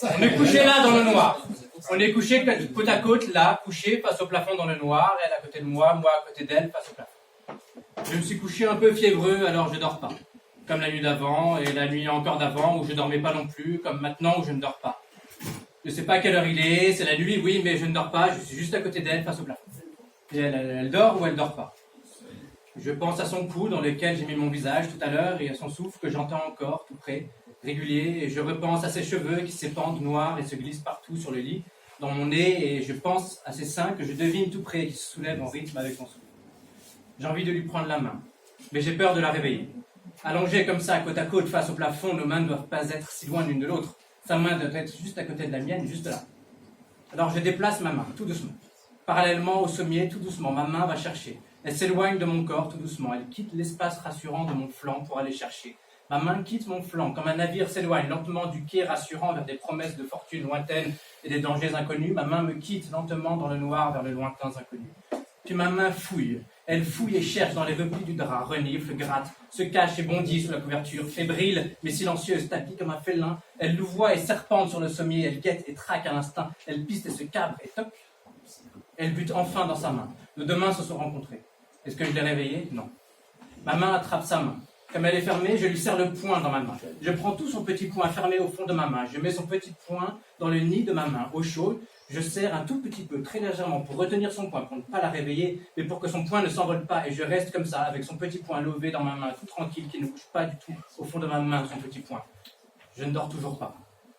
On est couché là dans le noir. On est couché côte à côte là, couché face au plafond dans le noir, elle à côté de moi, moi à côté d'elle face au plafond. Je me suis couché un peu fiévreux, alors je dors pas. Comme la nuit d'avant et la nuit encore d'avant où je dormais pas non plus, comme maintenant où je ne dors pas. Je sais pas quelle heure il est, c'est la nuit, oui, mais je ne dors pas, je suis juste à côté d'elle face au plafond. Et elle dort ou elle dort pas. Je pense à son cou dans lequel j'ai mis mon visage tout à l'heure et à son souffle que j'entends encore tout près, régulier, et je repense à ses cheveux qui s'épandent noirs et se glissent partout sur le lit, dans mon nez, et je pense à ses seins que je devine tout près qui se soulèvent en rythme avec son souffle. J'ai envie de lui prendre la main, mais j'ai peur de la réveiller. Allongée comme ça, côte à côte, face au plafond, nos mains ne doivent pas être si loin l'une de l'autre. Sa main doit être juste à côté de la mienne, juste là. Alors je déplace ma main, tout doucement. Parallèlement au sommier, tout doucement, ma main va chercher. Elle s'éloigne de mon corps, tout doucement. Elle quitte l'espace rassurant de mon flanc pour aller chercher. Ma main quitte mon flanc, comme un navire s'éloigne lentement du quai rassurant vers des promesses de fortune lointaines et des dangers inconnus. Ma main me quitte lentement dans le noir vers les lointains inconnus. Puis ma main fouille. Elle fouille et cherche dans les replis du drap, renifle, gratte, se cache et bondit sous la couverture, fébrile mais silencieuse, tapie comme un félin. Elle louvoie et serpente sur le sommier, elle guette et traque à l'instinct, elle piste et se cabre et toc. Elle bute enfin dans sa main. Nos deux mains se sont rencontrées. Est-ce que je l'ai réveillée? Non. Ma main attrape sa main. Comme elle est fermée, je lui serre le poing dans ma main. Je prends tout son petit poing fermé au fond de ma main. Je mets son petit poing dans le nid de ma main, au chaud. Je serre un tout petit peu, très légèrement, pour retenir son poing, pour ne pas la réveiller, mais pour que son poing ne s'envole pas. Et je reste comme ça, avec son petit poing levé dans ma main, tout tranquille, qui ne bouge pas du tout au fond de ma main, son petit poing. Je ne dors toujours pas.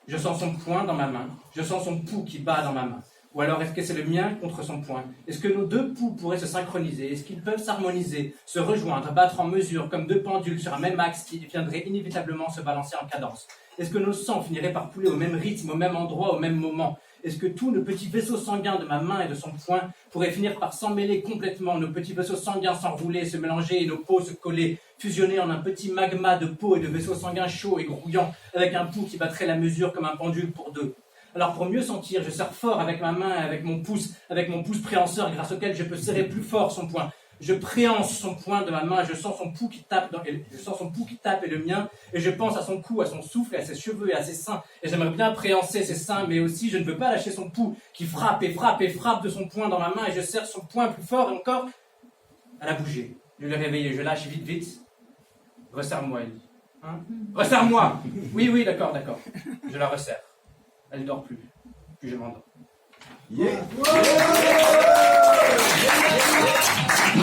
Je sens son poing dans ma main. Je sens son pouls qui bat dans ma main. Ou alors est-ce que c'est le mien contre son poing? Est-ce que nos deux pouls pourraient se synchroniser? Est-ce qu'ils peuvent s'harmoniser, se rejoindre, battre en mesure comme deux pendules sur un même axe qui viendrait inévitablement se balancer en cadence? Est-ce que nos sangs finiraient par couler au même rythme, au même endroit, au même moment? Est-ce que tous nos petits vaisseaux sanguins de ma main et de son poing pourraient finir par s'emmêler complètement, nos petits vaisseaux sanguins s'enrouler, se mélanger et nos peaux se coller, fusionner en un petit magma de peau et de vaisseaux sanguins chauds et grouillants, avec un pouls qui battrait la mesure comme un pendule pour deux? Alors pour mieux sentir, je serre fort avec ma main et avec mon pouce préhenseur grâce auquel je peux serrer plus fort son poing. Je préhense son poing de ma main, je sens son pouls qui tape et le mien, et je pense à son cou, à son souffle, à ses cheveux et à ses seins. Et j'aimerais bien préhenser ses seins, mais aussi je ne veux pas lâcher son pouls qui frappe et frappe et frappe de son poing dans ma main, et je serre son poing plus fort et encore. Elle a bougé. Je l'ai réveillée, je lâche vite, vite. Resserre-moi, elle dit. Hein? Resserre-moi! Oui, d'accord. Je la resserre. Elle ne dort plus. Puis je m'endors. Yeah.